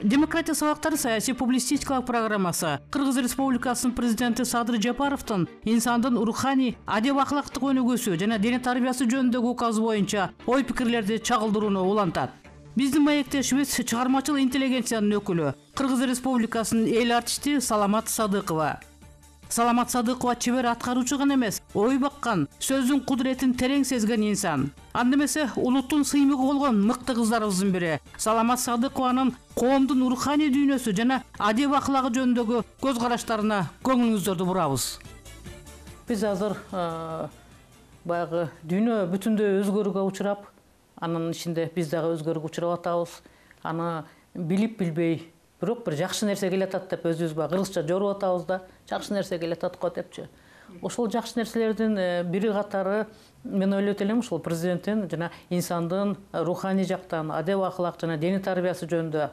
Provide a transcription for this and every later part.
Демократия сабактары саясий публицистикалык программасы Кыргыз Республикасынын президенти Садыр Жапаровдун инсандын руханий, адеп акылактык өнүгүүсү жана дене тарбиясы жөнүндөгү указы боюнча ой пикирлерди чагылдырууну улантат. Биздин маектешибиз чыгармачыл интеллигенциянын өкүлү, Кыргыз Республикасынын эл артисти Саламат Садыкова. Саламат Садыкова чебер аткаруучу гана эмес, ой баккан, сөздүн кудуретин терең сезген инсан. Анда эмесе улуттун сыймыгы болгон мыкты кыздарыбыздын бири Саламат Садыкованын коомдун руханий дүйнөсү жана адеп акылагы жөнүндөгү көз караштарына көңүлүңүздөрдү бурабыз. Биз азыр баягы дүйнө бүтүндөй өзгөрүүгө учурап, анын ичинде биз дагы өзгөрүүгө учурап атабыз. Аны билип билбей бирок бир жакшы нерсе келатат деп өзүбүз баягы кыргызча жоруп атабыз да, жакшы нерсе келатат го депчи. Ошол жакшы нерселердин бири катары мен ойлойт элем ушул президенттин жана инсандын руханий жактан адеп акылак жана дене тарбиясы жөнүндө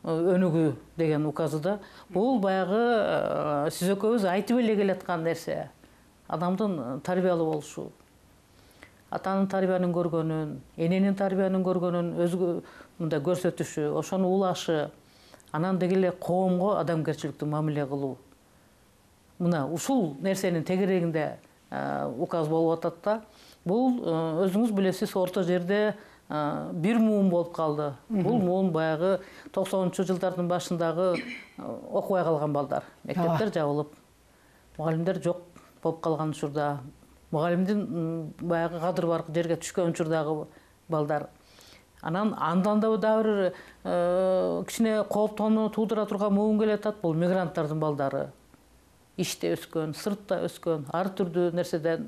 өнүгүү деген указыда. Бул баягы сиз экөөбүз айтып эле келаткан нерсе. Адамдын тарбиялуу болушу. Атанын тарбиянын көргөнүн, эненин тарбиянын көргөнүн өзгө мындай көрсөтүшү, ошону улашы, анан деги эле коомго адамгерчиликтүү мамиле кылуу. Мына ушул нерсенин тегерегинде указ болуп атат да. Бул өзүңүз билесиз, орто жерде бир муун болуп калды. Бул муун баягы 90-жылдардын башындагы окубай калган балдар. Мектептер жабылып, мугалимдер жок болуп калган учурда, мугалимдин баягы кадыр бар жерге түшкөн учурдагы балдар. Андан да бир кичине кооптоону туудура турган муун келатат. Бул мигранттардын балдары. Иште өскөн, сыртта өскөн, ар түрдүү нерседен,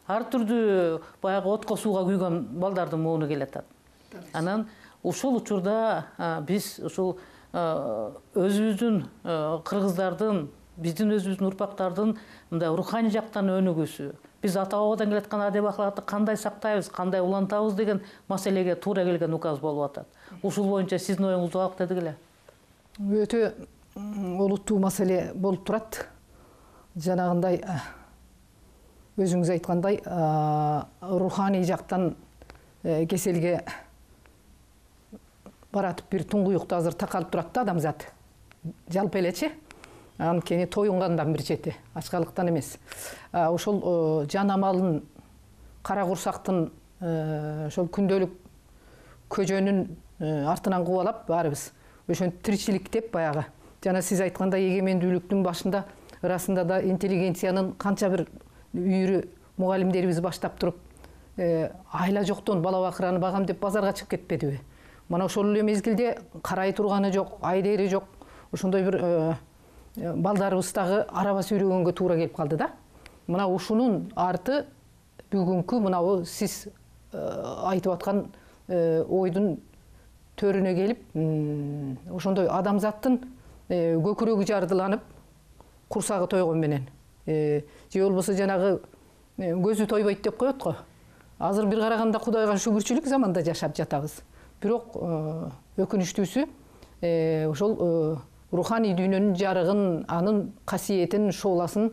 ар түрдүү баягы отко сууга күйгөн балдардын мууну келатат. Анан ушул учурда биз ушул өзүбүздүн кыргыздардын, биздин өзүбүздүн урпактардын мындай руханий жактан өнүгүүсү, биз ата бабадан келаткан адеп акылакты кандай сактайбыз, кандай улантабыз деген маселеге туура келген указ болуп атат. Ушул боюнча сиздин оюңузду алып дедик эле. Өтө олуттуу маселе болуп турат. Жанагындай өзүңүз айткандай руханий жактан кеселге баратып бир туңгуюкта азыр такалып турат да адамзат. Жалпы элечи. Анткени тоюнгандан бир чети, ачкалыктан эмес. Ошол жан амалын, кара курсактын ошол күндөлүк көжөнүн артынан кубалап баарыбыз ошентип тиричилик деп баягы. Жана сиз айткандай эгемендүүлүктүн башында ырасында да интеллигенциянын канча бир үйрү мугалимдерибиз баштап туруп, айла жоктон бала бакыраны багам деп базарга чыгып кетпедиби? Мына ошол эле мезгилде карай турганы жок, айдери жок, ошондой бир балдарыбыз дагы араба сүйрөгөнгө туура келип калды да. Мына ушунун арты бүгүнкү мынабу сиз айтып аткан ойдун төрүнө келип, ошондой адамзаттын көкүрөгү жардыланып, курсагы тойгон менен. Же болбосо жанагы көзү тойбойт деп коет го. Азыр бир караганда Кудайга шүгүрчүлүк заманда жашап жатабыз. Бирок өкүнүчтүүсү ошол руханий дүйнөнүн жарыгын, анын касиетин, шооласын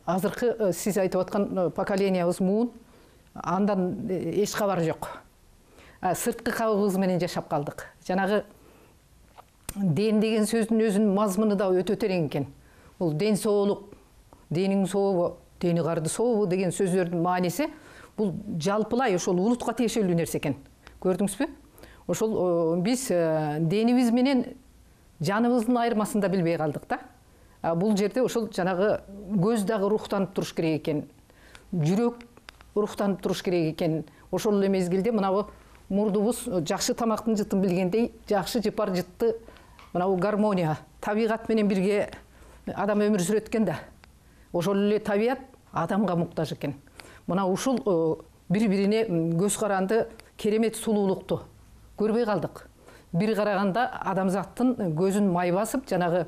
азыркы сиз айтып аткан поколениябыз муун андан эч кабар жок. Сырткы кабыгыбыз менен жашап калдык. Жанагы ден деген сөздүн өзүнүн мазмуну да өтө терең экен. Бул ден соолук, дениң сообу, дени карды сообу деген сөздөрдүн мааниси бул жалпылай ошол улутка тиешелүү нерсе экен. Көрдүңүзбү? Ошол биз денибиз менен жаныбыздын айырмасын да билбей калдык да. Бул жерде ошол жанагы көз дагы рухтанып туруш керек экен. Жүрөк рухтанып туруш керек экен. Ошол эле мезгилде мынабу мурдубуз жакшы тамактын жытын билгендей, жакшы жыпар жытты мынабу гармония, табигат менен бирге адам өмүр сүрөт экен да. Ошол эле табият адамга муктаж экен. Мына ушул бири-бирине көз каранды керемет сулуулукту көрбөй калдык. Бир караганда адамзаттын көзүн май басып, жанагы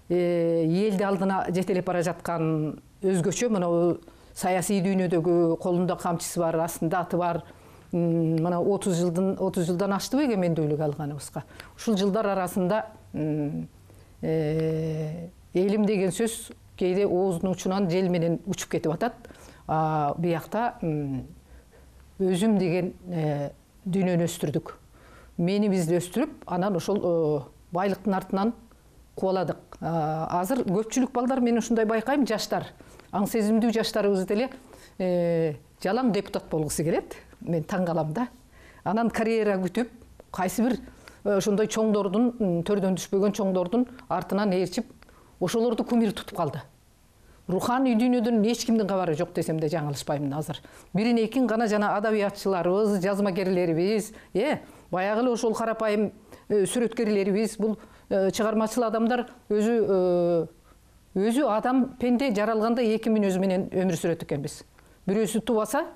элди алдына жетелеп бара жаткан өзгөчө мына саясий дүйнөдөгү колунда камчысы бар, астында аты бар. Мына 30 жылдан аштыбы эгемендүүлүк алганыбызга. Ушул жылдар арасында элим деген сөз кээде оозунун учунан жел менен учуп кетип атат. Биякта өзүм деген дүйнөнү өстүрдүк. Мени бизди өстүрүп, анан ошол байлықтың артынан қуаладық. Азыр көпчүлүк балдар, мен ушундай байкайм, жаштар, аң сезимдүү жаштарыбыз деле жалаң депутат болгусу келет. Мен таң калам да. Анан карьера күтүп, кайсы бир ошондой чоңдордун, төрдөн түшпөгөн чоңдордун артынан ээрчип, ошолорду кумир тутуп калды. Руханий дүйнөдөн эч кимдин кабары жок десем де жаңылышпаймын азыр. Бирин экин гана жана адабиятчыларыбыз, жазмакерлерибиз, баягы эле ошол карапайым сүрөткерлерибиз, бул чыгармачыл адамдар өзү адам пенде жаралганда эки мүнөз менен өмүр сүрөт экенбиз. Бирөөсү тубаса,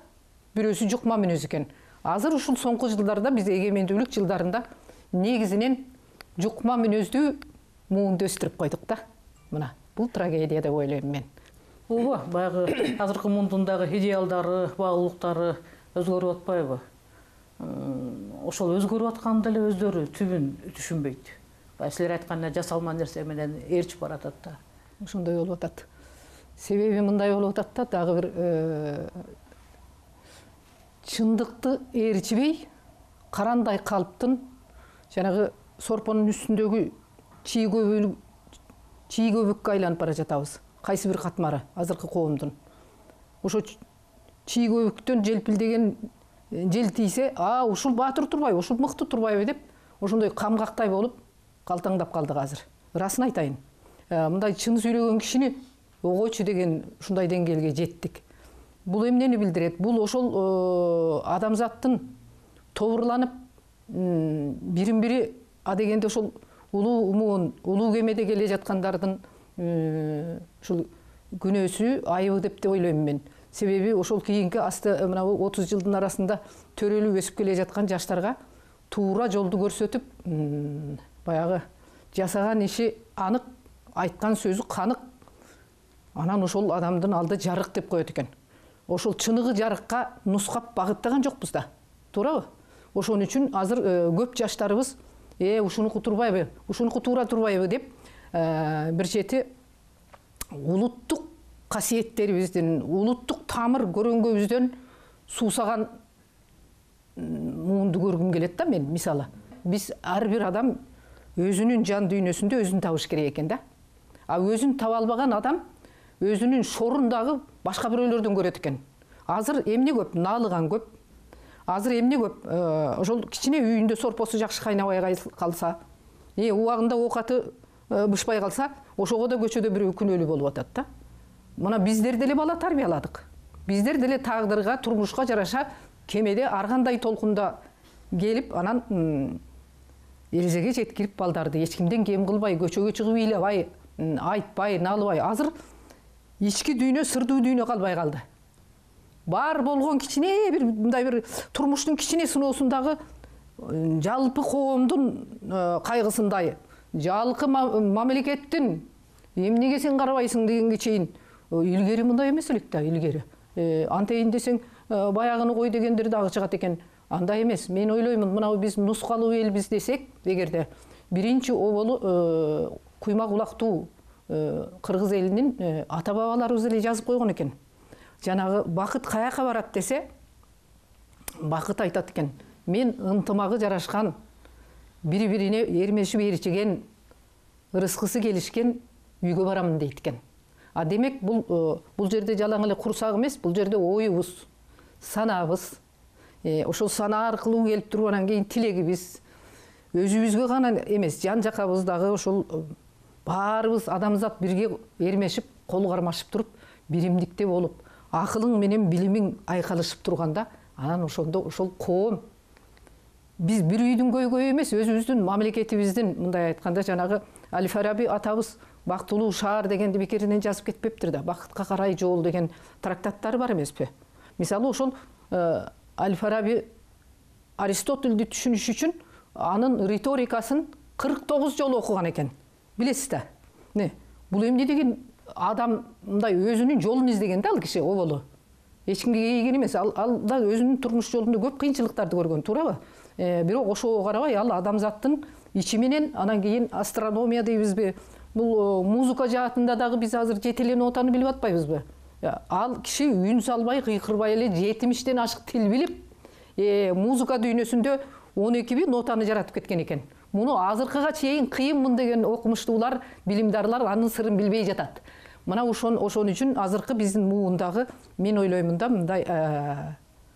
бирөөсү жукма мүнөз экен. Азыр ушул соңку жылдарда биз эгемендүүлүк жылдарында негизинен жукма мүнөздүү муунду өстүрүп койдук да. Мына бул трагедия деп ойлойм мен. Ооба, баягы азыркы мундундагы идеалдары, багылуулуктары өзгөрүп атпайбы? Ошол өзгөрүп атканды эле өздөрү түбүн түшүнбөйт. Силер айткандай жасалма нерсе менен ээрчип баратат да. Ошондой болуп атат. Себеби мындай болуп атат да, дагы бир чындыкты ээрчибей, карандай калыптын жанагы сорпонун үстүндөгү чий көбүккө айланып бара жатабыз. Кайсы бир катмары азыркы коомдун. Ошо чий көбүктөн желпилдеген жел тийсе, ушул баатыр турбайбы, ушул мыкты турбайбы деп, ошондой камгактай болуп калтаңдап калдык азыр. Ырасын айтайын. Мындай чын сүйлөгөн кишини огойчу деген ушундай деңгээлге жеттик. Бул эмнени билдирет? Бул ошол адамзаттын тобурланып, бирин-бири адегенде ошол улуу умуун, улуу кемеде келе жаткандардын ушул күнөөсү, айыбы деп те ойлойм мен. Себеби ошол кийинки асты мына 30 жылдын арасында төрөлүп өсүп келе жаткан жаштарга туура жолду көрсөтүп, баягы жасаган иши анык, айткан сөзү канык, анан ошол адамдын алды жарык деп коет экен. Ошол чыныгы жарыкка нускап багыттаган жокпуз да. Туурабы? Ошон үчүн азыр көп жаштарыбыз ушунуку турбайбы, ушунуку туура турбайбы деп бир чети улуттук касиеттерибиздин, улуттук тамыр көрөңгөбүздөн суусаган муунду көргүм келет да мен. Мисалы, биз ар бир адам өзүнүн жан дүйнөсүндө өзүн табыш керек экен да. Өзүн таба албаган адам өзүнүн шорун дагы башка бирөөлөрдөн көрөт экен. Азыр эмне көп? Наалыган көп. Азыр эмне көп? Ошол кичине үйүндө сорпосу жакшы кайнабай калса, убагында оокаты бышпай калса, ошого да көчөдө бирөө күнөөлүү болуп атат да. Мына биздер деле бала тарбияладык. Биздер деле тагдырга, турмушка жараша кемеде ар кандай толкунда келип, анан эрежеге жеткирип балдарды эч кимден кем кылбай, көчөгө чыгып ыйлабай, айтпай, налыбай. Азыр ички дүйнө, сырдуу дүйнө калбай калды. Бар болгон кичине бир мындай бир турмуштун кичине сыноосундагы жалпы коомдун кайгысындай, жалпы мамлекеттин эмнеге сен карабайсың дегенге чейин илгери мындай эмес элек да, илгери. Антейин десең баягыны кой дегендер дагы чыгат экен. Андай эмес. Мен ойлоймун, мына биз нускалуу элбиз десек, эгерде биринчи оболу куйма кулактуу кыргыз элинин ата бабаларыбыз эле жазып койгон экен. Жанагы бакыт каяка барат десе, бакыт айтат экен. Мен ынтымагы жарашкан, бири-бирине эрмешип ээрчиген, ырыскысы келишкен үйгө барамын дейт экен. Демек бул жерде жалаң эле курсак эмес, бул жерде оюбуз, санабыз, ошол сана аркылуу келип туруп анан кийин тилегибиз, өзүбүзгө гана эмес, жан жакабыздагы ошол баарыбыз адамзат бирге эрмешип, кол кармашып туруп, биримдикте болуп, акылың менен билимиң айкалышып турганда, анан ошондо ошол коом биз бир үйдүн көйгөйү эмес, өзүбүздүн мамлекетибиздин, мындай айтканда жанагы Аль-Фараби атабыз Бактылуу шаар дегенди бекеринен жазып кетпептир да, бакытка карай жол деген трактаттары бар эмеспи? Мисалы, ошол Аль-Фараби Аристотельди түшүнүш үчүн анын риторикасын 49 жолу окуган экен. Билесиз да? Бул эмне деген адам мындай өзүнүн жолун издеген да ал киши, оболу. Эч кимге ийген эмес. Ал да өзүнүн турмуш жолунда көп кыйынчылыктарды көргөн, туурабы? Бирок ошого карабай ал адамзаттын ичи менен, анан кийин астрономия дейбизби, бул музыка жаатында дагы биз азыр жетеленип отаны билип атпайбызбы? Ал киши үн салбай, кыйкырбай эле 70тен ашык тил билип, музыка дүйнөсүндө 12 нотаны жаратып кеткен екен. Мұны азыркыга чейин кыйынмын деген окумуштуулар, билимдарлар анын сырын билбей жатат. Мына ошон үчүн азыркы биздин муундагы мен ойлоймун да мындай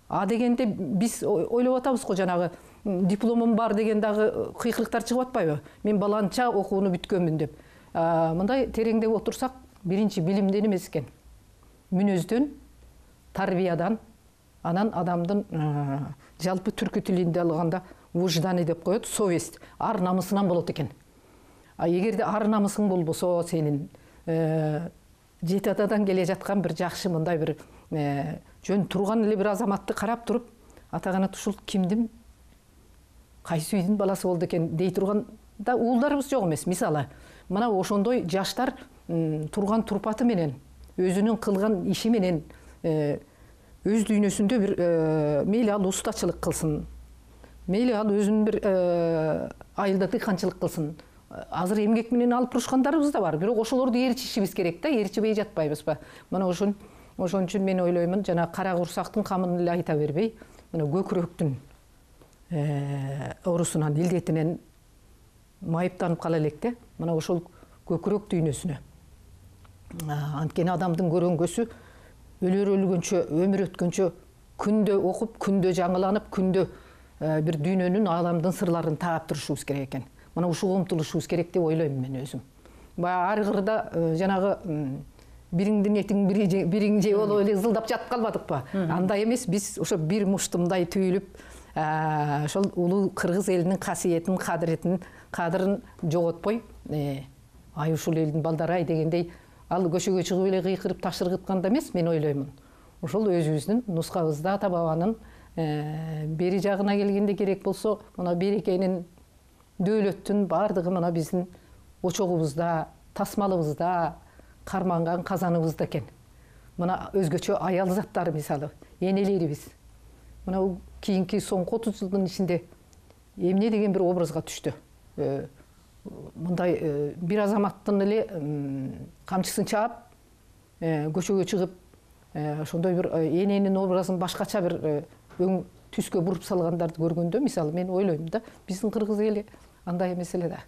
а дегенде биз ойлоп атабыз го жанагы дипломум бар деген дагы кыйкылыктар чыгып атпайбы? Мен баланча окууну бүткөнмүн деп. Мындай тереңдеп отурсак, биринчи билимден эмес экен. Мүнөздөн, тарбиядан, анан адамдын жалпы түркү тилинде алганда вужданы деп коет, совесть, ар намысынан болот экен. Эгерде ар намысың болбосо, сенин жети атадан келе жаткан бир жакшы мындай бир жөн турган эле бир азаматты карап туруп, атаганат ушул кимдин, кайсы үйдүн баласы болду экен дей турганда уулдарыбыз жок эмес. Мисалы, мына ошондой жаштар турган турпаты менен, өзүнүн кылган иши менен, өз дүйнөсүндө бир мейли ал устачылык кылсын, мейли ал өзүнүн бир айылда дыйканчылык кылсын. Азыр эмгек менен алып урушкандарыбыз да бар, бирок ошолорду ээрчишибиз керек да, ээрчибей жатпайбызбы? Мына ошон үчүн мен ойлоймун, жана кара курсактын камын эле айта бербей, мына көкүрөктүн оорусунан, илдетинен майыптанып кала электе. Мына ошол көкүрөк дүйнөсүнө. Анткени адамдын көрөнгөсү өлгөнчө, өмүр өткөнчө күндө окуп, күндө жаңыланып, күндө бир дүйнөнүн, адамдын сырларын таап турушубуз керек экен. Мына ушуга умтулушубуз керек деп ойлоймун мен өзүм. Баягы ар кырда жанагы бириңдин этиң бириң жей болуп эле ызылдап жатып калбадыкпы? Андай эмес, биз ошо бир муштумдай түйүлүп, ошол улуу кыргыз элинин касиетин, кадырын жоготпой, ай ушул элдин балдары ай дегендей, ал көчөгө чыгып эле кыйкырып ташыргытканда эмес, мен ойлоймун. Ошол өзүбүздүн нускабызда, ата бабанын бери жагына келгенде керек болсо, мына берекенин, дөөлөттүн бардыгы мына биздин очогубузда, тасмалыбызда, карманган казаныбызда экен. Мына өзгөчө аял заттары, мисалы, энелерибиз. Мына кийинки соңку 30 жылдын ичинде эмне деген бир образга түштү. Мындай бир азаматтын эле камчысын чаап, көчөгө чыгып, ошондой бир эненин образын башкача бир өң түскө буруп салгандарды көргөндө, мисалы, мен ойлойм да, биздин кыргыз эли андай эмес эле да.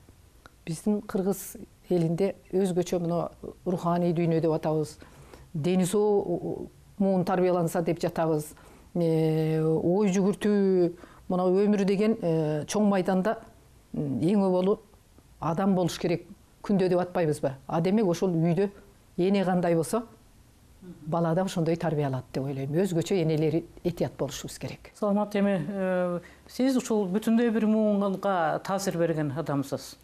Биздин кыргыз элинде өзгөчө мына руханий дүйнө деп атабыз, дени соо муун тарбияланса деп жатабыз, ой жүгүртүү, мына өмүр деген чоң майданда эң өбөлү адам болуш керек, күндө деп атпайбызбы? Демек ошол үйдө эне кандай болсо, бала да ошондой тарбиялат деп ойлойм. Өзгөчө энелери этият болушубуз керек. Саламат эми, сиз ушул бүтүндөй бир муунга таасир берген адамсыз.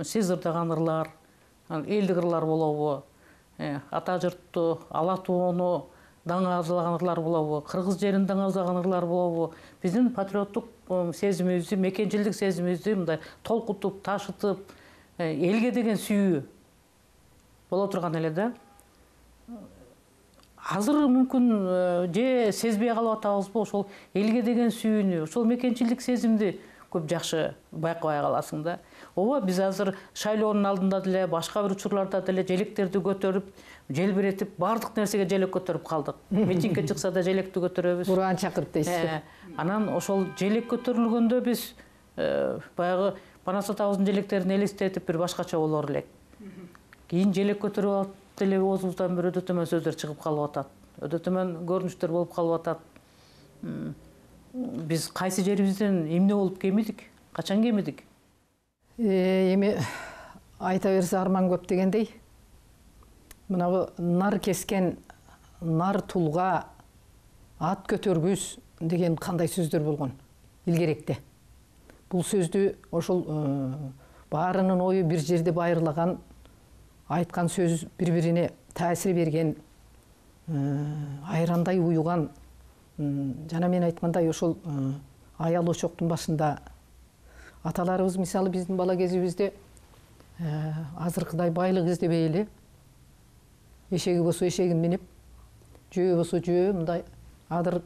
Сиз ырдаган ырлар, элдик ырлар болобу, ата журтту, ала тоону даңазалаган ырлар болобу, кыргыз жерин даңазалаган ырлар болобу, биздин патриоттук сезимибизди, мекенчилдик сезимибизди мындай толкутуп, ташытып, элге деген сүйүү боло турган эле да. Азыр мүмкүн же сезбей калып атабызбы, ошол элге деген сүйүүнү, ошол мекенчилдик сезимди көп жакшы байкабай каласың да. Ооба, биз азыр шайлоонун алдында деле, башка бир учурларда деле желектерди көтөрүп, желбиретип, бардык нерсеге желек көтөрүп калдык. Митингге чыкса да желекти көтөрөбүз. Уран чакырып дейсиз. Анан ошол желек көтөрүлгөндө биз баягы Банас атабыздын желектерин элестетип бир башкача болор элек. Кийин желек көтөрүп алып деле оозубуздан бир өтө төмөн сөздөр чыгып калып атат. Өтө төмөн көрүнүштөр болуп калып атат. Биз кайсы жерибизден эмне болуп келмедик? Качан келмедик? Эми айта берсе арман көп дегендей, мына нар кескен, нар тулга, ат көтөргүз деген кандай сөздөр болгон илгеректе. Бул сөздү ошол баарынын ою бир жерде байырлаган, айткан сөз бири-бирине таасир берген, айрандай уюган, жана мен айткандай ошол аял очоктун башында аталарыбыз, мисалы, биздин бала кезибизде азыркыдай байлык издебей эле, эшеги болсо эшегин минип, жөө болсо жөө, мындай адыр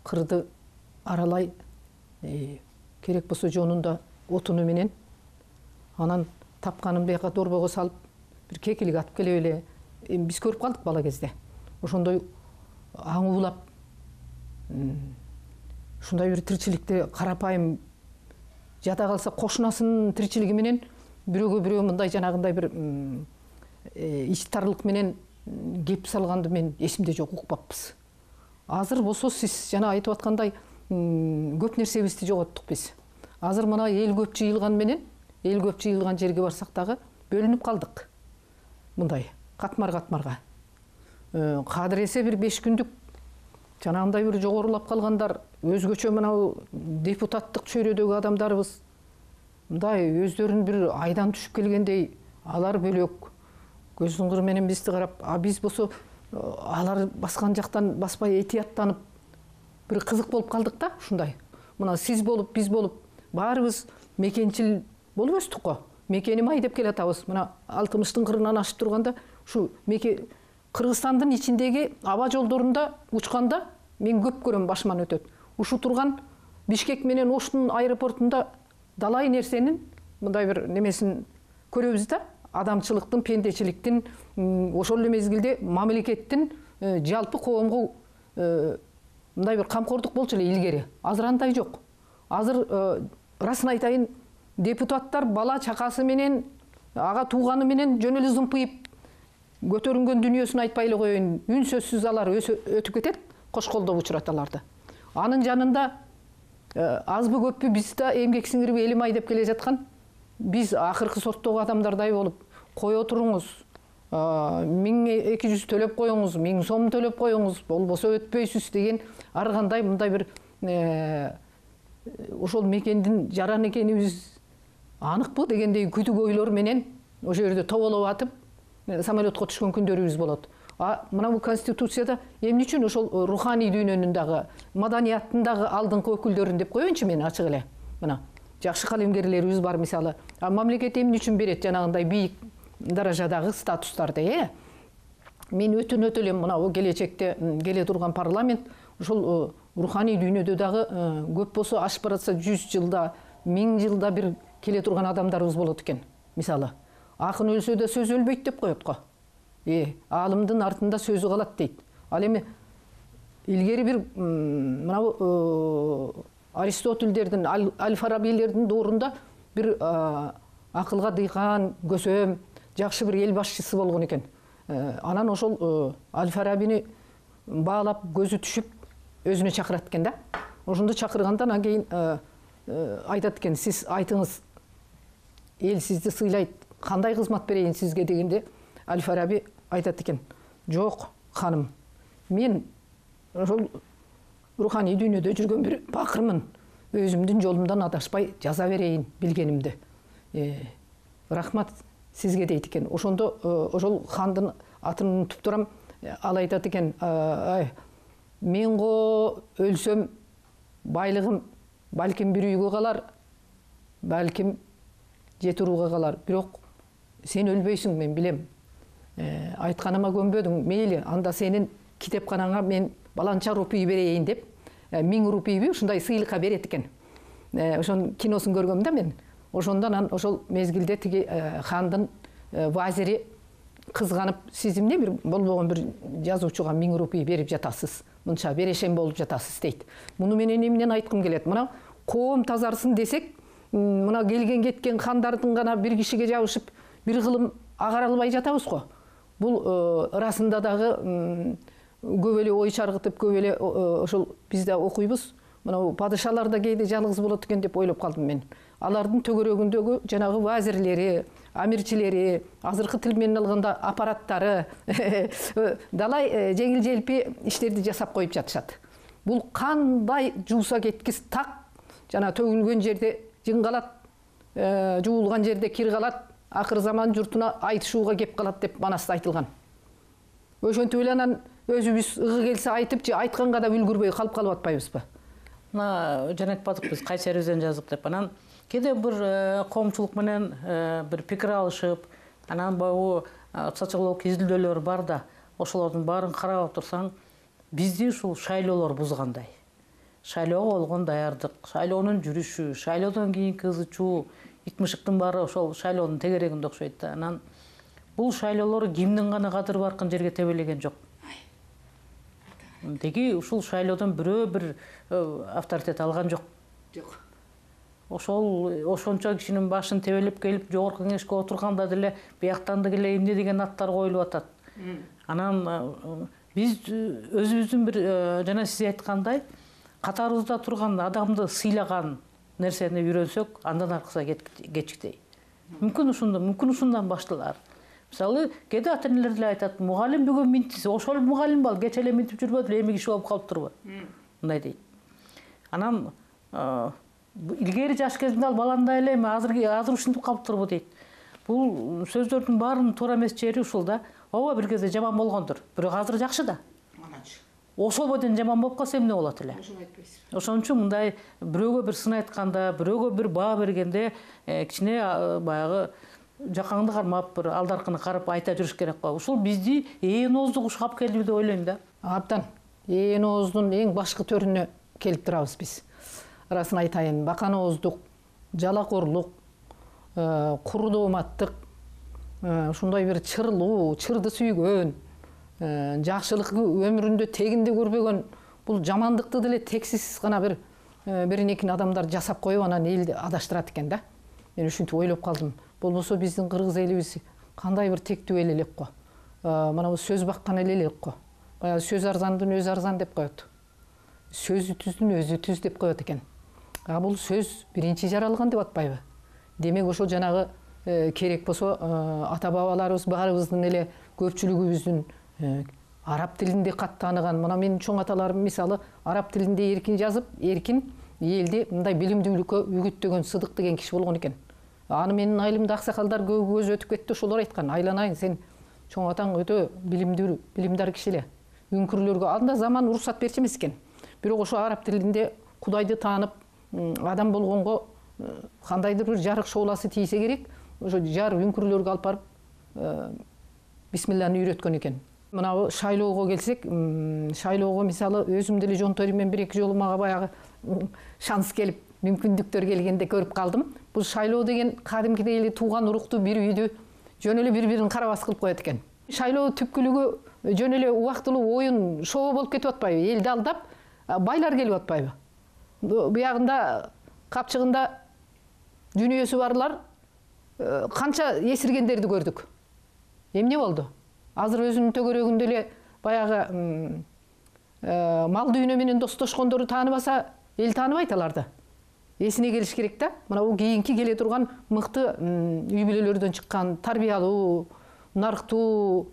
кырды аралай, керек болсо жонунда отуну менен, анан тапканын бияка дорбого салып, бир кекилик атып келип эле, биз көрүп калдык бала кезде. Ошондой аң уулап, ушундай бир тирчиликте карапайым жада калса кошунасынын тиричилиги менен бирөөгө бирөө мындай жанагындай бир ичтарлык менен кеп салганды мен эсимде жок, укпаппыз. Азыр болсо сиз жана айтып аткандай көп нерсебизди жоготтук биз. Азыр мына эл көп жыйылган менен, эл көп жыйылган жерге барсак дагы бөлүнүп калдык. Мындай катмар-катмарга. Кадыресе бир 5 күндүк жанагындай бир жогорулап калгандар, өзгөчө мына депутаттык чөйрөдөгү адамдарыбыз мындай өздөрүн бир айдан түшүп келгендей, алар бөлөк көздүн кыры менен бизди карап, биз болсо алар баскан жактан баспай этияттанып бир кызык болуп калдык да, ушундай. Мына сиз болуп, биз болуп, баарыбыз мекенчил болуп өстүк го. Мекеним ай деп келатабыз. Мына 60-тын кырынан ашып турганда, ушу Кыргызстандын ичиндеги аба жолдорунда учканда мен көп көрөм, башыман өтөт. Ушу турган Бишкек менен Оштун аэропортунда далай нерсенин мындай бир немесин көрөбүз да. Адамчылыктын, пендечиликтин, ошол эле мезгилде мамлекеттин жалпы коомго мындай бир камкордук болчу эле илгери. Азыр андай жок. Азыр расын айтайын, депутаттар бала чакасы менен, ага тууганы менен жөн эле зымпыйып көтөрүнгөн дүйнөсүн айтпай эле коеюн, үн сөзсүз алар өтүп кетет, кош колдоп учураталарды. Анын жанында азбы көппү биз да эмгек сиңирип элим ай деп келе жаткан, биз акыркы сорттогу адамдардай болуп, кое туруңуз, 1200 төлөп коюңуз, 1000 сом төлөп коюңуз, болбосо өтпөйсүз деген ар кандай мындай бир ошол мекендин жаран экенибиз аныкпы дегендей күдүк ойлор менен ошол жерде тоболоп атып самолетко түшкөн күндөрүбүз болот. Мына бул конституцияда эмне үчүн ошол руханий дүйнөнүн дагы, маданияттын дагы алдыңкы өкүлдөрүн деп коеюнчу мен ачык эле. Мына жакшы калемгерлерибиз бар мисалы. Мамлекет эмне үчүн берет жанагындай бийик даражадагы статустарды, Мен өтүнөт элем мына келечекте келе турган парламент ошол руханий дүйнөдө дагы көп болсо ашып баратса 100 жылда, 1000 жылда бир келе турган адамдарыбыз болот экен. Мисалы, акын өлсө да сөз өлбөйт деп коет го. Алымдын артында сөзү калат дейт. Ал эми илгери бир мына Аристотельдердин, Аль-Фарабилердин доорунда бир акылга дыйкан, көсөм, жакшы бир эл башчысы болгон экен. Анан ошол Аль-Фарабини баалап көзү түшүп өзүнө чакырат экен да. Ошондо чакыргандан анан кийин айтат экен, сиз айтыңыз, эл сизди сыйлайт, кандай кызмат берейин сизге дегенде Аль-Фараби айтат экен, жок ханым, мен ошол руханий дүйнөдө жүргөн бир бакырмын, өзүмдүн жолумдан адашпай жаза берейин билгенимди. Рахмат сизге дейт экен. Ошондо ошол хандын атын унутуп турам, ал айтат экен, мен го өлсөм байлыгым балким бир үйгө калар, балким 7 рууга калар, бирок сен өлбөйсүң, мен билем. Айтканыма көнбөдүң, мейли, анда сенин китепканаңа мен баланча рупий берейин деп, 1000 рупийби ушундай сыйлыкка берет экен. Ошонун киносун көргөм да мен. Ошондон ошол мезгилде тиги хандын вазири кызганып, сиз эмне бир болбогон бир жазуучуга 1000 рупий берип жатасыз, мынча берешем болуп жатасыз дейт. Муну менен эмнени айткым келет? Мына коом тазарсын десек, мына келген кеткен хандардын гана бир кишиге жабышып, бир кылым агара албай жатабыз го. Бул расында дагы көп эле ой чаргытып, көп эле ошол биз да окуйбуз. Мына падышалар да кээде жалгыз болот экен деп ойлоп калдым мен. Алардын төгөрөгүндөгү жанагы вазирлери, амирчилери, азыркы тил менен алганда аппараттары далай жеңил-желпи иштерди жасап коюп жатышат. Бул кандай жууса кеткис так, жана төгүлгөн жерде жын калат, жуулган жерде кир калат, акыр заман журтуна айтышууга кеп калат деп манаста айтылган. Ошентип эле анан өзүбүз ыгы келсе айтып, же айтканга да үлгүрбөй калып атпайбызбы? Мына жана айтпадык биз кайсерибизден жаздык деп. Анан кээде бир коомчулук менен бир пикир алышып, анан бул социологиялык изилдөөлөр бар да, ошолордун баарын карап турсаң, бизди ушул шайлоолор бузгандай. Шайлоого болгон даярдык, шайлоонун жүрүшү, шайлоодон кийинки ызычуу, итмышыктын баары ошол шайлоонун тегерегинде окшойт да. Анан бул шайлоолор кимдин гана кадыр баркын жерге тебелеген жок. Деги ушул шайлоодон бирөө бир авторитет алган жок. ошончо кишинин башын тебелеп келип жогорку кеңешке отурганда деле бияктан деле эмне деген аттар коюлуп атат. Анан биз өзүбүздүн бир жана сиз айткандай катарыбызда турган адамды сыйлаган нерсени үйрөнсөк, андан аркысына кечиктей. Мүмкүн ушундан башталар. Мисалы, кээде ата-энелер деле айтат, мугалим бүгүн минтиси, ошол мугалим бол, кече эле минтип жүрбөдү, эми киши болуп калыптырбы? Мындай дейт. Анан илгери жаш кезинде ал баландай эле, эми азыр ушинтип калыптырбы дейт. Бул сөздөрдүн баарынын туура эмес жери ушул да. Ооба бир кезде жаман болгондур, бирок азыр жакшы да. Ошол бойдон жаман болуп калса эмне болот эле? Ошон үчүн мындай бирөөгө бир сын айтканда, бирөөгө бир баа бергенде кичине баягы жакаңды кармап, бир алдаркыны карап айта жүрүш керек го. Ушул бизди ээн ооздук ушкап келди деп ойлойм да. Абдан. Ээн ооздун эң башкы төрүнө келип турабыз биз. Арасын айтайын, бакан ооздук, жалакорлук, куру дооматтык, ушундай бир чырлуу, чырды сүйгөн, жакшылык өмүрүндө тегинде көрбөгөн, бул жамандыкты деле тексиз гана бирин-экин адамдар жасап коюп анан элди адаштырат экен да. Мен ушинтип ойлоп калдым. Болбосо биздин кыргыз элибиз кандай бир тектүү эл элек го. Мына бул сөз баккан эл элек го. Баягы сөз арзандын өзү арзан деп коет. Сөзү түздүн өзү түз деп коет экен. Бул сөз биринчи жаралган деп атпайбы? Демек ошол жанагы керек болсо ата бабаларыбыз баарыбыздын эле көпчүлүгүбүздүн араб тилинде кат тааныган. Мына менин чоң аталарым мисалы араб тилинде эркин жазып, эркин элди мындай билимдүүлүккө үгүттөгөн Сыдык деген киши болгон экен. Аны менин айылымда аксакалдар көз өтүп кетти, ошолор айткан, айланайын сен чоң атаң өтө билимдар киши эле. Үңкүрлөргө анда заман уруксат берчү эмес экен. Бирок ошо араб тилинде Кудайды таанып адам болгонго кандайдыр бир жарык шооласы тийсе керек, ошо жар үңкүрлөргө алып барып бисмилланы үйрөткөн экен. Мына шайлоого келсек, шайлоого мисалы өзүм деле жонтору мен бир-эки жолу мага баягы шанс келип, мүмкүндүктөр келгенде көрүп калдым. Бул шайлоо деген кадимкидей эле тууган урукту бир үйдү жөн эле бири-бирин карабас кылып коет экен. Шайлоо түпкүлүгү жөн эле убактылуу оюн шоо болуп кетип атпайбы? Элди алдап байлар келип атпайбы? Буягында капчыгында дүнүйөсү барлар канча эсиргендерди көрдүк. Эмне болду? Азыр өзүнүн төгөрөгүндө эле баягы мал дүйнө менен достошкондору тааныбаса, эл тааныбайт аларды. Эсине келиш керек да. Мына бул кийинки келе турган мыкты үй бүлөлөрдөн чыккан тарбиялуу, нарктуу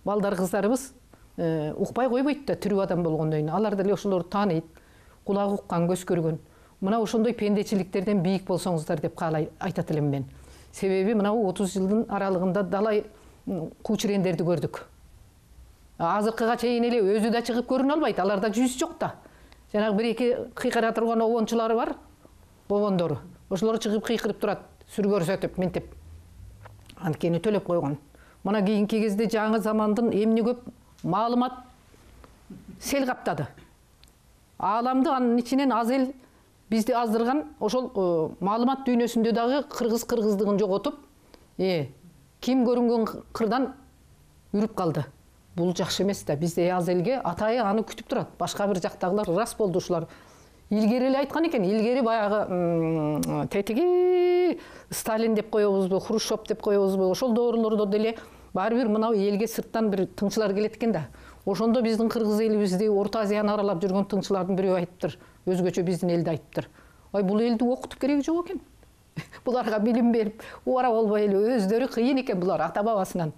балдар кыздарыбыз укпай койбойт да, тирүү адам болгондон кийин. Алар деле ошолорду тааныйт, кулак уккан, көз көргөн. Мына ошондой пендечиликтерден бийик болсоңуздар деп каалай айтат элем мен. Себеби мына 30 жылдын аралыгында далай кучурендерди көрдүк. Азыркыга чейин эле өзү да чыгып көрүнө албайт, аларда жүз жок да. Жанагы бир-эки кыйкыра турган обончулары бар, обондору. Ошолор чыгып кыйкырып турат, сүр көрсөтүп, минтип. Анткени төлөп койгон. Мына кийинки кезде жаңы замандын эмне көп маалымат сел каптады. Ааламды анын ичинен аз эл бизди аздырган ошол маалымат дүйнөсүндө дагы кыргыздыгын жоготуп, ким көрүнгөн кырдан үрүп калды. Бул жакшы эмес да. Бизде аз элге атайы аны күтүп турат. Башка бир жактагылар рас болду ушулар. Илгери эле айткан экен, илгери баягы тетиги Сталин деп коебузбу, Хрущев деп коебузбу, ошол доорлордо деле баары бир мына элге сырттан бир тыңчылар келет экен да. Ошондо биздин кыргыз элибизди Орто Азияны аралап жүргөн тыңчылардын бирөө айтыптыр. Өзгөчө биздин элди айтыптыр. Ай, бул элди окутуп кереги жок экен. Буларга билим берип, убара болбой эле өздөрү кыйын экен булар ата бабасынан.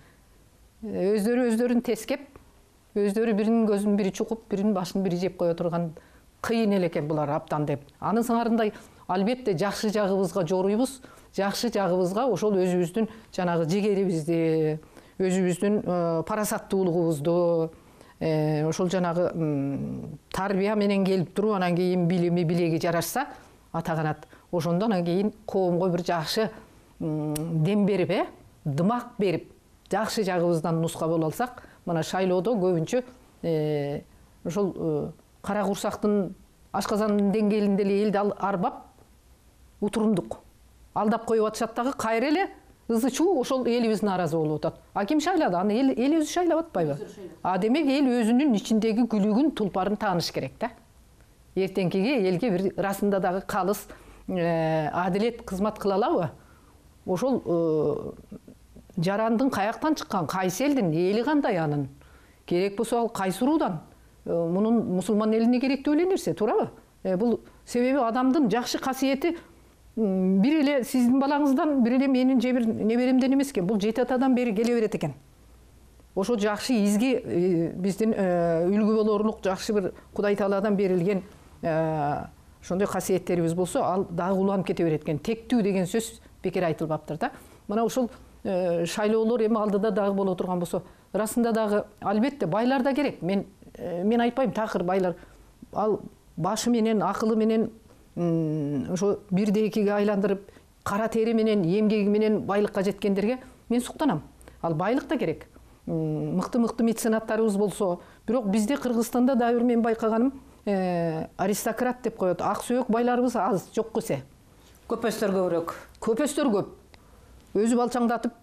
Өздөрүн тескеп, өздөрү биринин көзүн бири чукуп, биринин башын бири жеп кое турган кыйын эле экен булар абдан деп. Анын сыңарындай албетте жакшы жагыбызга жоруйбуз, жакшы жагыбызга ошол өзүбүздүн жанагы жигерибизди, өзүбүздүн парасаттуулугубузду, ошол жанагы тарбия менен келип туруп, анан кийин билими билеги жарашса, ата канат. Ошондо анан кийин коомго бир жакшы дем берип, дымак берип, жакшы жагыбыздан нуска боло алсак, мына шайлоодо көбүнчө ошол кара курсактын ашказандын деңгээлинде эле элди арбап утурундук алдап коюп атышат дагы, кайра эле ызы чуу ошол элибиз нааразы болуп атат. А ким шайлады? Аны эл өзү шайлап атпайбы? Демек эл өзүнүн ичиндеги күлүгүн, тулпарын тааныш керек да. Эртеңкиге элге бир расында дагы калыс адилет кызмат кыла алабы? Ошол жарандын каяктан чыккан, кайсы элдин, эли кандай анын? Керек болсо ал кайсы уруудан? Мунун мусулман элине керектүү эле нерсе, туурабы? Бул себеби адамдын жакшы касиети бир эле сиздин балаңыздан, бир эле менин же бир неберемден эмес экен. Бул 7 атадан бери келе берет экен. Ошо жакшы изги биздин үлгү болорлук жакшы бир Кудай Тааладан берилген ошондой касиеттерибиз болсо, ал дагы уланып кете берет экен. Тектүү деген сөз бекер айтылбаптыр да. Мына ошол шайлоолор эми алдыда дагы боло турган болсо, расында дагы албетте байлар да керек. Мен айтпайм такыр байлар. Ал башы менен, акылы менен ошо бирде экиге айландырып, кара тери менен, эмгеги менен байлыкка жеткендерге мен суктанам. Ал байлык да керек. Мыкты меценаттарыбыз болсо, бирок бизде Кыргызстанда да бир мен байкаганым аристократ деп коет. Ак сөөк байларыбыз аз, жок кесе. Көпөстөр көбүрөөк. Көпөстөр көп. Өзү балчаңдатып,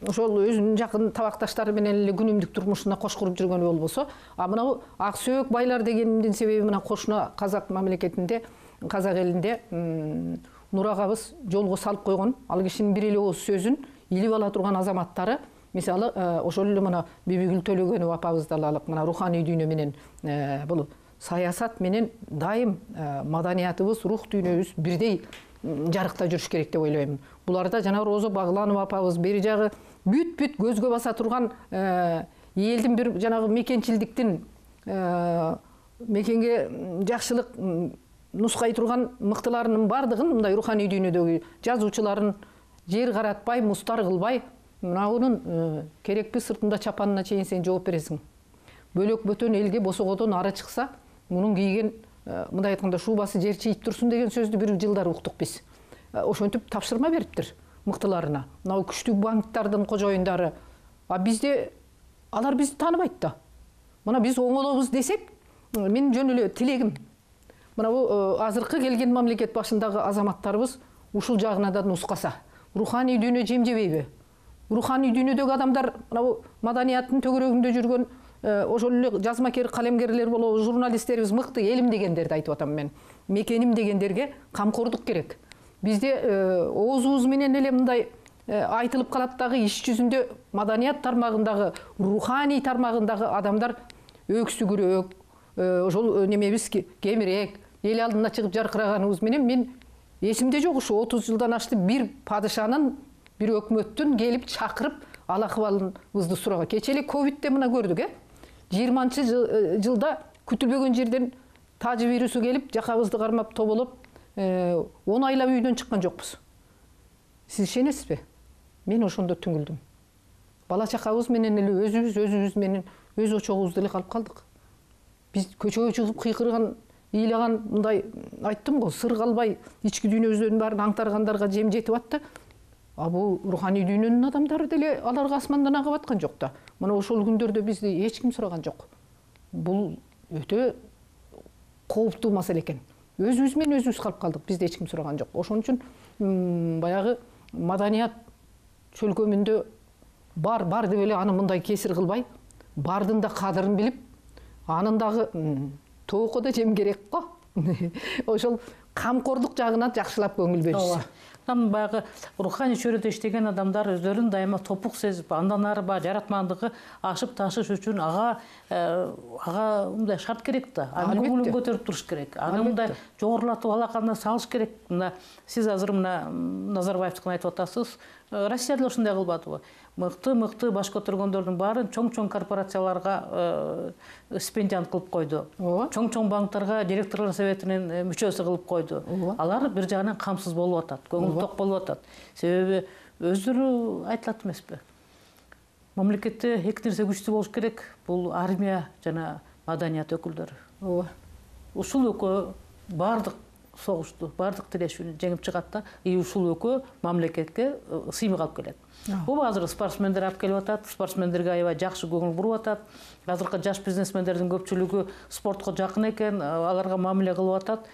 ошол өзүнүн жакын табакташтары менен эле күнүмдүк турмушуна кош куруп жүргөн болбосо, мына ак сөөк байлар дегендин себеби мына кошуна казак мамлекетинде, казак элинде Нур агабыз жолго салып койгон. Ал кишинин бир эле ооз сөзүн илип ала турган азаматтары, мисалы, ошол эле мына Бибигүл Төлөгөнова апабызды алалык, мына руханий дүйнө менен бул саясат менен дайым маданиятыбыз, рух дүйнөбүз бирдей жарыкта жүрүш керек деп ойлойм. Буларда жана Роза Багланова апабыз бери жагы бүт көзгө баса турган элдин бир жанагы мекенчилдиктин мекенге жакшылык нускай турган мыктыларынын бардыгын мындай руханий дүйнөдөгү жазуучуларын жер каратпай, мустар кылбай, мынагунун керекпи сыртында чапанына чейин сен жооп бересиң. Бөлөк бөтөн элге босогодон ары чыкса, мунун кийген мындай айтканда шубасы жер чийип турсун деген сөздү бир жылдар уктук биз. Ошентип тапшырма бериптир мыктыларына. Мына күчтүү банктардын кожоюндары. Бизде алар бизди тааныбайт да. Мына биз оңолобуз десек, мен жөн эле тилегим. Мына бу азыркы келген мамлекет башындагы азаматтарыбыз ушул жагына да нускаса. Руханий дүйнө жемжебейби? Руханий дүйнөдөгү адамдар мына бу маданияттын төгөрөгүндө жүргөн ошол эле жазмакер, калемгерлер болобу, журналисттерибиз мыкты элим дегендерди айтып атам мен. Мекеним дегендерге камкордук керек. Бизде оозубуз менен эле мындай айтылып калат дагы, иш жүзүндө маданият тармагындагы, руханий тармагындагы адамдар өксүгүрөөк, ошол немебиз кемирээк, эл алдына чыгып жаркыраганыбыз менен мен эсимде жок, ушу 30 жылдан ашты бир падышанын, бир өкмөттүн келип чакырып ал акыбалыбызды сурага. Кече эле ковидте мына көрдүк, 20-жылда күтүлбөгөн жерден тажы вирусу келип, жакабызды кармап тоболоп, 10 айлап үйдөн чыккан жокпуз. Сиз ишенесизби? Мен ошондо түңүлдүм. Бала чакабыз менен эле өзүбүз менен өз очогубузда эле калып калдык. Биз көчөгө чыгып кыйкырган, ыйлаган, мындай айттым го, сыр калбай, ички дүйнөбүздүн баарын аңтаргандарга жем жетип атты. Бул руханий дүйнөнүн адамдары деле аларга асмандан агып аткан жок да. Мына ошол күндөрдө бизди эч ким сураган жок. Бул өтө кооптуу маселе экен. Өзүбүз менен өзүбүз калып калдык, бизди эч ким сураган жок. Ошон үчүн баягы маданият чөлкөмүндө бар деп эле аны мындай кесир кылбай, бардын да кадырын билип, анын дагы тоокко да жем керек го. Ошол камкордук жагына жакшылап көңүл беришсе. Баягы руханий чөйрөдө иштеген адамдар өздөрүн дайыма топук сезип, андан ары жаратмандыгы ашып ташыш үчүн ага мындай шарт керек да. Аны көңүлүн көтөрүп туруш керек. Аны мындай жогорулатып алаканына салыш керек. Мына сиз азыр мына Назарбаевдыкын айтып атасыз. Россия деле ушундай кылбадыбы? Мыкты баш көтөргөндөрдүн баарын чоң корпорацияларга стипендиант кылып койду. Чоң банктарга директорлор советинин мүчөсү кылып койду. Алар бир жагынан камсыз болуп атат, көңүл ток болуп атат. Себеби өздөрү айтылат эмеспи? Мамлекетте эки нерсе күчтүү болуш керек. Бул армия жана маданият өкүлдөрү. Ушул экөө бардык согушту, бардык тирешүүнү жеңип чыгат да, ушул экөө мамлекетке сыймык алып келет. Бул азыр спортсмендер алып келип атат, спортсмендерге аябай жакшы көңүл буруп атат. Азыркы жаш бизнесмендердин көпчүлүгү спортко жакын экен, аларга мамиле кылып атат.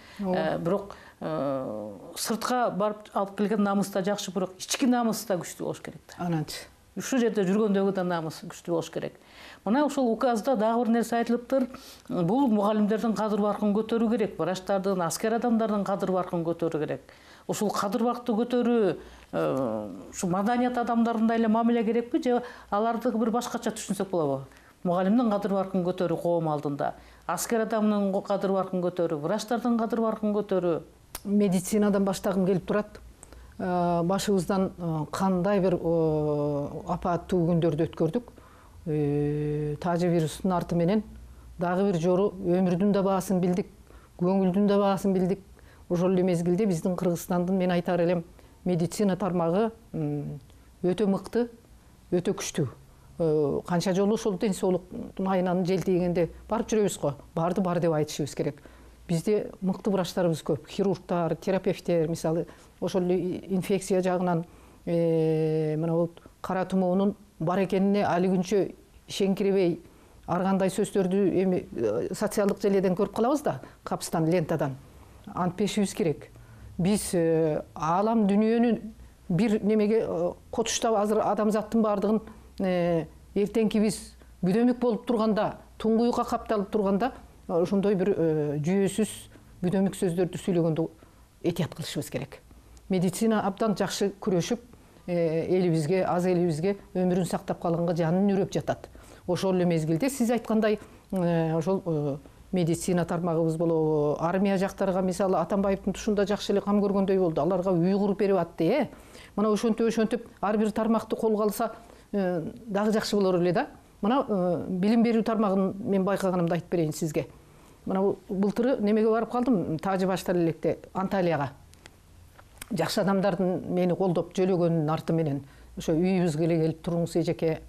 Бирок сыртка барып алып келген намыс да жакшы, бирок ички намыс да күчтүү болуш керек да. Ананчы. Ушул жерде жүргөндөгү да намыс күчтүү болуш керек. Мына ушул указда дагы бир нерсе айтылыптыр. Бул мугалимдердин кадыр баркын көтөрүү керек, врачтардын, аскер адамдардын кадыр баркын көтөрүү керек. ушул кадыр бакты көтөрүү ушу маданият адамдарындай эле мамиле керекпи же аларды бир башкача түшүнсөк болобу? Мугалимдин кадыр баркын көтөрүү коом алдында, аскер адамдын кадыр баркын көтөрүү, врачтардын кадыр баркын көтөрүү. Медицинадан баштагым келип турат. Башыбыздан кандай бир апааттуу күндөрдү өткөрдүк. Тажы вирустун арты менен дагы бир жору өмүрдүн да баасын билдик, көңүлдүн да баасын билдик. Ошол эле мезгилде биздин Кыргызстандын мен айтар элем медицина тармагы өтө мыкты, өтө күчтүү. Канча жолу ошол ден соолуктун айынан желтигенде барып жүрөбүз го. Барды бар деп айтышыбыз керек. Бизде мыкты врачтарыбыз көп, хирургтар, терапевттер, мисалы, ошол инфекция жагынан мына кара тумоонун бар экенине али күнчө ишенкиребей, ар кандай сөздөрдү эми социалдык желеден көрүп калабыз да, капстан, лентадан. Антпешибиз керек. Биз аалам дүнүйөнү бир немеге котуштап азыр адамзаттын бардыгын эртеңки биз бүдөмүк болуп турганда, туңгуюкка капталып турганда, ошондой бир жүйөсүз бүдөмүк сөздөрдү сүйлөгөндө этият кылышыбыз керек. Медицина абдан жакшы күрөшүп, элибизге, аз элибизге өмүрүн сактап калганга жанын үрөп жатат. Ошол эле мезгилде сиз айткандай ошол медицина тармагыбыз болобу, армия жактарга мисалы Атамбаевдин тушунда жакшы эле кам көргөндөй болду. Аларга үй куруп берип атты, Мына ошентип ар бир тармакты колго алса дагы жакшы болор эле да. Мына билим берүү тармагын мен байкаганымды айтып берейин сизге. Мына былтыры немеге барып калдым, Тажы баштар электе Анталияга. Жакшы адамдардын мени колдоп жөлөгөнүнүн арты менен ошо үйүбүзгө эле келип туруңуз эжеке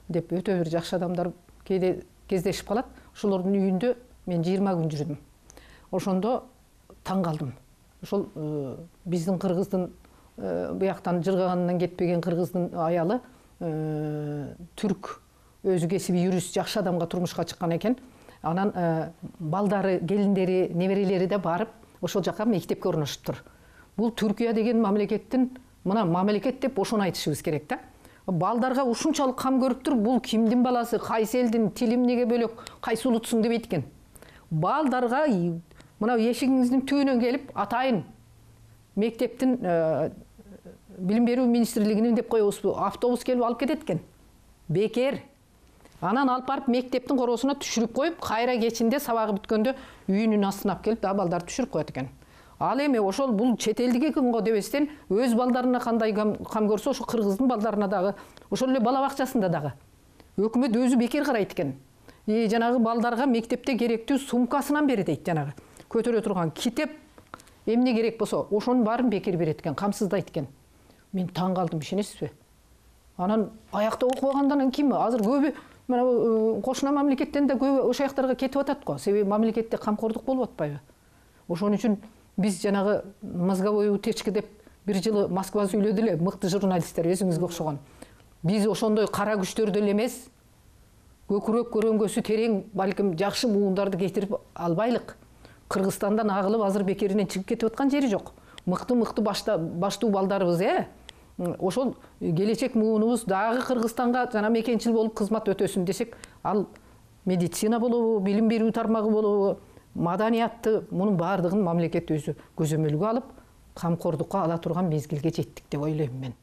деп өтө бир жакшы адамдар кээде кездешип калат. Ошолордун үйүндө мен 20 күн жүрдүм. Ошондо таң калдым. Ошол биздин кыргыздын буяктан жыргаганынан кетпеген кыргыздын аялы түрк, өзү кесиби юрист, жакшы адамга турмушка чыккан экен. Анан балдары, келиндери, неберелери да барып ошол жака мектепке орношуптур. Бул Түркия деген мамлекеттин, мына мамлекет деп ошону айтышыбыз керек да. Балдарга ушунчалык кам көрүптүр, бул кимдин баласы, кайсы элдин, тили эмнеге бөлөк, кайсы улутсуң дебейт экен. Балдарга мына эшигиңиздин түбүнөн келип атайын мектептин билим берүү министрлигинин деп коебузбу, автобус келип алып кетет экен. Бекер. Анан алып барып мектептин коросуна түшүрүп коюп, кайра кечинде сабагы бүткөндө үйүнүн астына алып келип, балдарды түшүрүп коет экен. Ал эми ошол бул чет элдик экен го дебестен, өз балдарына кандай кам көрсө, ошо кыргыздын балдарына дагы, ошол эле бала бакчасында дагы өкмөт өзү бекер карайт экен. Жанагы балдарга мектепте керектүү сумкасынан бери дейт, жанагы көтөрө турган китеп эмне керек болсо, ошонун баарын бекер берет экен, камсыздайт экен. Мен таң калдым, ишенесизби? Анан аякта окубагандан ким? Азыр көбү мына кошуна мамлекеттен да көбү ошол жактарга кетип атат го. Себеби мамлекетте камкордук болуп атпайбы? Ошон үчүн биз жанагы мозговой утечка деп бир жылы Москва сүйлөдү эле, мыкты журналисттер өзүңүзгө окшогон. Биз ошондой кара күчтөрдү эле эмес, көкүрөк көрөңгөсү терең, балким жакшы муундарды кетирип албайлык. Кыргызстандан агылып азыр бекеринен чыгып кетип аткан жери жок. Мыкты баштуу балдарыбыз, ошол келечек муунубуз дагы Кыргызстанга жана мекенчил болуп кызмат өтөсүн десек, ал медицина болобу, билим берүү тармагы болобу, маданиятты, мунун баардыгын мамлекет өзү көзөмөлгө алып, камкордукка ала турган мезгилге жеттик деп ойлойм мен.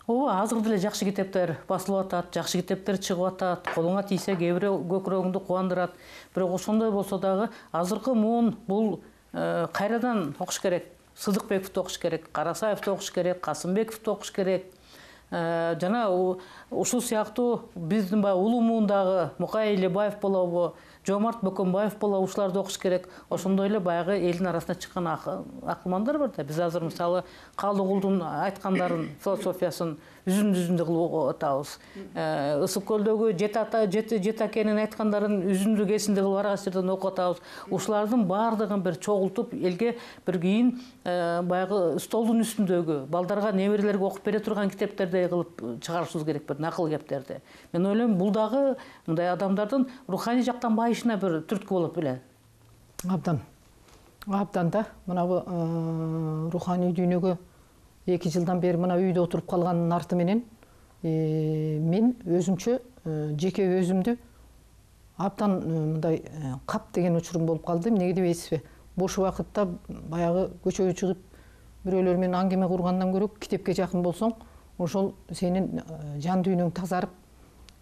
Ооба, азыр деле жакшы китептер басылып атат, жакшы китептер чыгып атат, колуңа тийсе кээ бири көкүрөгүңдү кубандырат. Бирок ошондой болсо дагы азыркы муун бул кайрадан окуш керек. Сыдыкбековду окуш керек, Карасаевди окуш керек, Касымбековду окуш керек. Жана ушул сыяктуу биздин баягы улуу муундагы Мукай Элебаев болобу, Жомарт Бөкөнбаев болобу, ушуларды окуш керек. Ошондой эле баягы элдин арасына чыккан акылмандар бар да. Биз азыр мисалы Калдыгулдун айткандарын, философиясын үзүндү кылып окуп атабыз. Ысык көлдөгү Жет акенин айткандарын үзүндү кесинди кылып ар кайсы жерден окуп атабыз. Ушулардын баардыгын бир чогултуп, элге бир кийин баягы столдун үстүндөгү балдарга, неберелерге окуп бере турган китептерди кылып чыгарышыбыз керек, бир накыл кептерди. Мен ойлойм, бул дагы мындай адамдардын руханий жактан байышына бир түрткү болот беле. Абдан да, мына руханий дүйнөгө 2 жылдан бери мына үйдө отуруп калганын арты менен мен өзүмчө жеке өзүмдү абдан мындай кап деген учурум болуп калды. Эмнеге дебейсизби? Бош убакытта баягы көчөгө чыгып бирөөлөр менен аңгеме кургандан көрө китепке жакын болсоң, ошол сенин жан дүйнөң тазарып,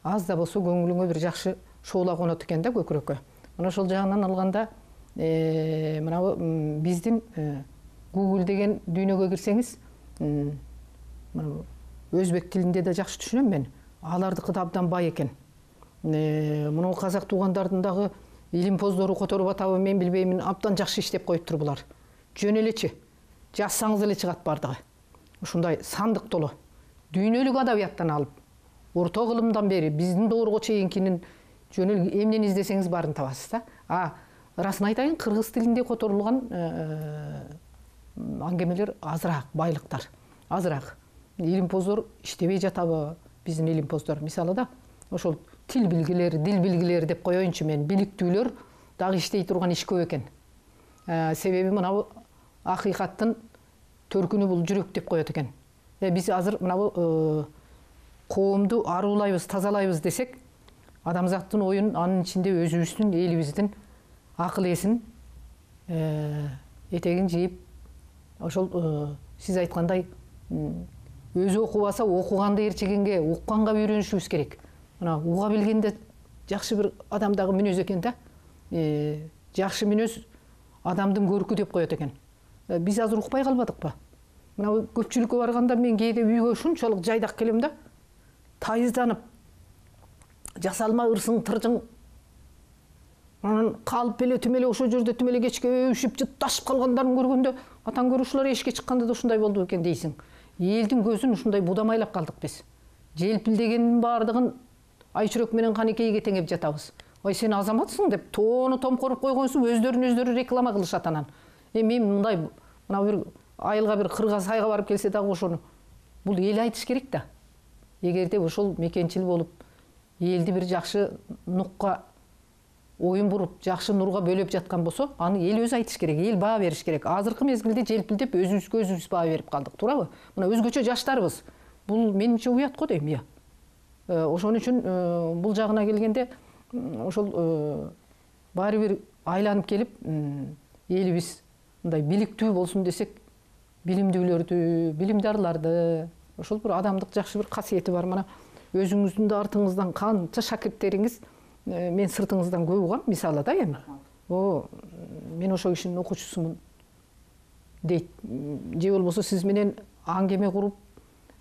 аз да болсо көңүлүңө бир жакшы шоола конот экен да көкүрөккө. Мына ошол жагынан алганда, мына биздин Google деген дүйнөгө кирсеңиз, өзбек тилинде да жакшы түшүнөм мен. Алардыкы да абдан бай экен. Мына казак туугандардын дагы илим поздору которуп атабы мен билбеймин, абдан жакшы иштеп коюптур булар. Жөн элечи, жазсаңыз эле чыгат бардыгы. Ушундай сандык толо. Дүйнөлүк адабияттан алып, орто кылымдан бери биздин доорго чейинкинин жөн эле эмнени издесеңиз барын табасыз да. Ырасын айтайын, кыргыз тилинде которулган аңгемелер азыраак, байлыктар азыраак. Илимпоздор иштебей жатабы биздин илимпоздор? Мисалы да, ошол тил билгилери, дил билгилери деп коеюнчу мен, биликтүүлөр дагы иштей турган иш көп экен. Себеби мына акыйкаттын төркүнү бул жүрөк деп коет экен. Биз азыр мына коомду аруулайбыз, тазалайбыз десек, адамзаттын оюн анын ичинде өзүбүздүн, элибиздин акыл эсин этегин жийип, ошол сиз айткандай өзү окубаса окуганды ээрчегенге, укканга үйрөнүшүбүз керек. Мына уга билгенде жакшы бир адамдагы мүнөз экен да. Жакшы мүнөз адамдын көркү деп коет экен. Биз азыр укпай калбадыкпы? Мына көпчүлүккө барганда мен кээде үйгө ушунчалык жайдак келем да. Тайызданып, жасалма ырсың, тыржың анан калып эле түмеле ошол жерде түмеле кечке өбүшүп жытташып калгандарын көргөндө, атаң көрүшүлөр эшикке чыкканда да ушундай болду экен дейсиң. Элдин көзүн ушундай будамайлап калдык биз. Желпилдегендин бардыгын айчүрөк менен канекейге теңеп жатабыз. Ой, сен азаматсың деп тоону томкоруп койгонсуң, өздөрүн реклама кылышат анан. Мен мындай мына бир айылга бир кырга сайга барып келсе дагы ошону бул эл айтыш керек да. Эгерде ошол мекенчил болуп, элди бир жакшы нукка оюн буруп, жакшы нурга бөлөп жаткан болсо, аны эл өзү айтыш керек, эл баа бериш керек. Азыркы мезгилде желпилдеп өзүбүзгө өзүбүз баа берип калдык, туурабы? Мына өзгөчө жаштарбыз. Бул менимче уят го дейм, ошон үчүн бул жагына келгенде, ошол баары бир айланып келип, элибиз мындай биликтүү болсун десек, билимдүүлөрдү, билимдарларды, ошол бир адамдык жакшы бир касиети бар. Мына өзүңүздүн да артыңыздан канча шакирттериңиз мен сыртыңыздан көп угам, мисалы да эми. Мен ошол кишинин окуучусумун дейт. Же болбосо сиз менен аңгеме куруп,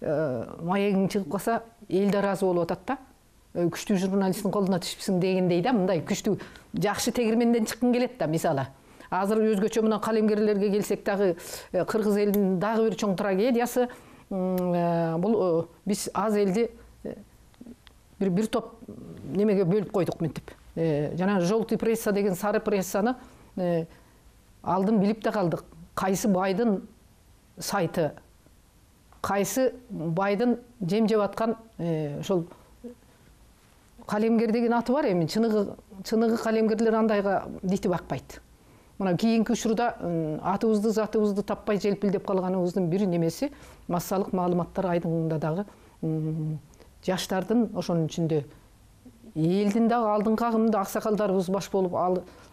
маегиң чыгып калса, эл да ыраазы болуп атат да. Күчтүү журналисттин колуна түшүпсүң дегендей да, мындай күчтүү жакшы тегирменден чыккың келет да, мисалы. Азыр өзгөчө мына калемгерлерге келсек дагы, кыргыз элинин дагы бир чоң трагедиясы, бул биз аз элди бир топ немеге бөлүп койдук мынтип. Жана желтый пресса деген сары прессаны алдын билип да калдык. Кайсы байдын сайты, кайсы байдын жем жеп аткан ошол калемгер деген аты бар эми, чыныгы калемгерлер андайга дити бакпайт. Мына кийинки учурда атыбызды, затыбызды таппай желпилдеп калганыбыздын бир немеси массалык маалыматтар айдыңында дагы жаштардын ошонун ичинде элдин дагы алдыңкы агымында аксакалдарыбыз баш болуп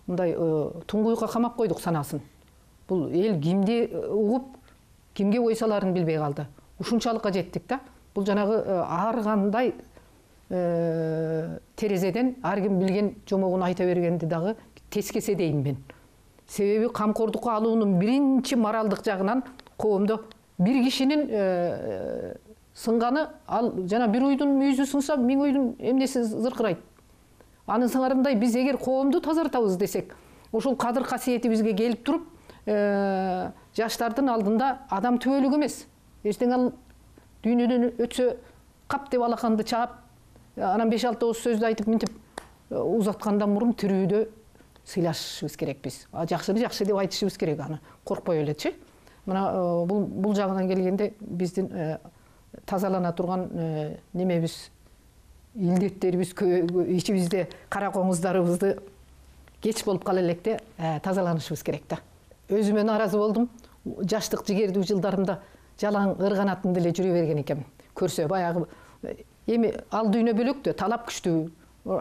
мындай туңгуйукка камап койдук санасын. Бул эл кимди угуп, кимге ой саларын билбей калды. Ушунчалыкка жеттик да. Бул жанагы ар кандай терезеден ар ким билген жомогун айта бергенди дагы тескесе дейм мен. Себеби камкордукка алуунун биринчи моралдык жагынан коомдо бир кишинин сынганы, ал жана бир уйдун мүйүзү сыңса, миң уйдун эмнеси зыркырайт. Анын сыңарындай биз эгер коомду тазартабыз десек, ошол кадыр касиети бизге келип туруп, жаштардын алдында адам түбөлүк эмес. Эчтең ал дүйнөдөн өтсө кап деп алаканды чаап, анан 5-6 ооз сөздү айтып мынтип узаткандан мурун тирүүдө сыйлашышыбыз керек биз. Жакшыны жакшы деп айтышыбыз керек, аны коркпой элечи. Мына бул жагынан келгенде биздин тазалана турган немебиз, илдеттерибиз, ичибизде кара коңуздарыбызды кеч болуп кала электе тазаланышыбыз керек да. Өзүмө нааразы болдум. Жаштык жигердүү жылдарымда жалаң ырганатын деле жүрө берген экенмин. Көрсө баягы эми ал дүйнө бөлөктү, талап күчтүү.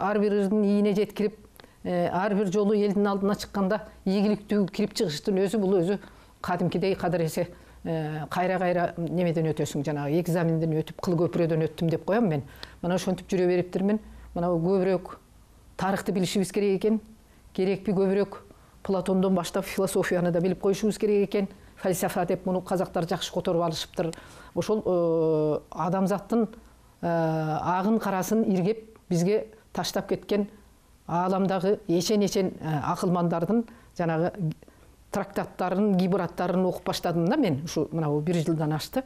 Ар бир ырдын ийине жеткирип, ар бир жолу элдин алдына чыкканда ийгиликтүү кирип чыгыштын өзү бул өзү кадимкидей кадыр эсе кайра немеден өтөсүң, жанагы экзаменден өтүп, кыл көпүрөдөн өттүм деп коем мен. Мына ошентип жүрө бериптирмин. Мына көбүрөөк тарыхты билишибиз керек экен. Керекпи көбүрөөк Платондон баштап философияны да билип коюшубуз керек экен. Фальсафа деп муну казактар жакшы которуп алышыптыр. Ошол адамзаттын агын карасын иргеп бизге таштап кеткен ааламдагы эчен акылмандардын жанагы трактаттарын, гибраттарын окуп баштадым да мен. Ушу мына 1 жылдан ашты.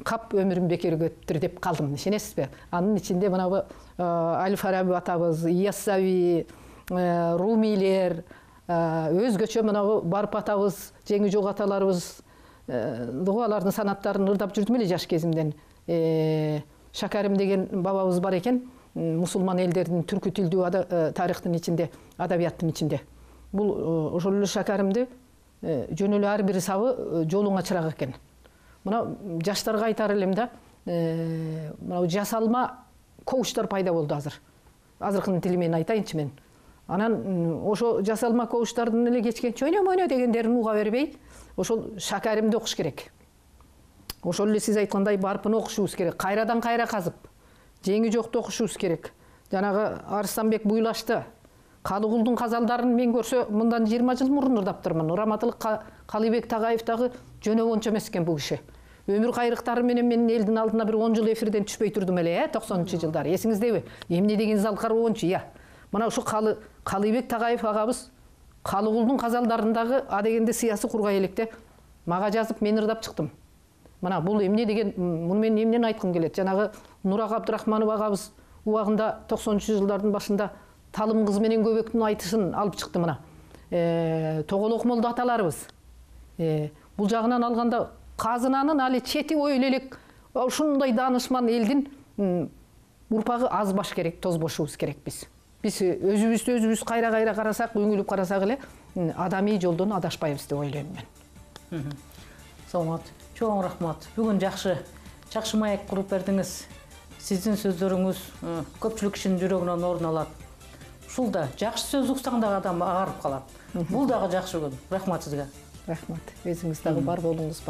Кап өмүрүм бекерге өттүр деп калдым, ишенесизби? Анын ичинде мына Аль-Фараби атабыз, Яссави, Румилер, өзгөчө мына Барып атабыз, Жеңи Жок аталарыбыз, алардын санаттарын ырдап жүрдүм эле жаш кезимден. Шакарим деген бабабыз бар экен, мусулман элдердин түркү тилдүү тарыхтын ичинде, адабияттын ичинде. Бул ошол эле Шакаримди жөн эле ар бир сабы жолуңа чырак экен. Мына жаштарга айтар элем да, мына жасалма коучтар пайда болду азыр. Азыркынын тили менен айтайынчы мен. Анан ошо жасалма коучтардын эле кечкенче ойнө дегендерин уга бербей, ошол Шакаримди окуш керек. Ошол эле сиз айткандай Барпыны окушубуз керек. Кайрадан кайра казып, Жеңи Жокду окушубуз керек. Жанагы Арыстанбек Буйлашты, Калыгулдун казалдарын мен көрсө, мындан 20 жыл мурун ырдаптырмын. Ураматылык Калыбек Тагайев дагы жөнө ончо эмес экен бул киши. Өмүр кайрыктары менен мен элдин алдына бир 10 жыл эфирден түшпөй турдум эле, 90-жылдары. Эсиңиздеби? Эмне деген залкар ончу, я. Мына ушу Калыбек Тагайев агабыз Калыгулдун казалдарындагы адегенде сыясы кургай электе мага жазып мен ырдап чыктым. Мына бул эмне деген, муну мен эмнени айткым келет? Жанагы Нурак Абдырахманов агабыз убагында 90-жылдардын башында Талым кыз менен көбөктүн айтышын алып чыкты мына. Тоголок молду аталарыбыз. Бул жагынан алганда казынанын али чети ойло элек ушундай даанышман элдин урпагы аз баш керек, тозбошубуз керек биз. Биз өзүбүз кайра карасак, өңүлүп карасак эле адамий жолдон адашпайбыз деп ойлойм мен. Саламат, чоң рахмат. Бүгүн жакшы маек куруп бердиңиз. Сиздин сөздөрүңүз көпчүлүк кишинин жүрөгүнөн орун алат. Ушул да жакшы сөз уксаң дагы адам агарып калат. Бул дагы жакшы күн. Рахмат сизге. Рахмат. Өзүңүз дагы бар болуңуз.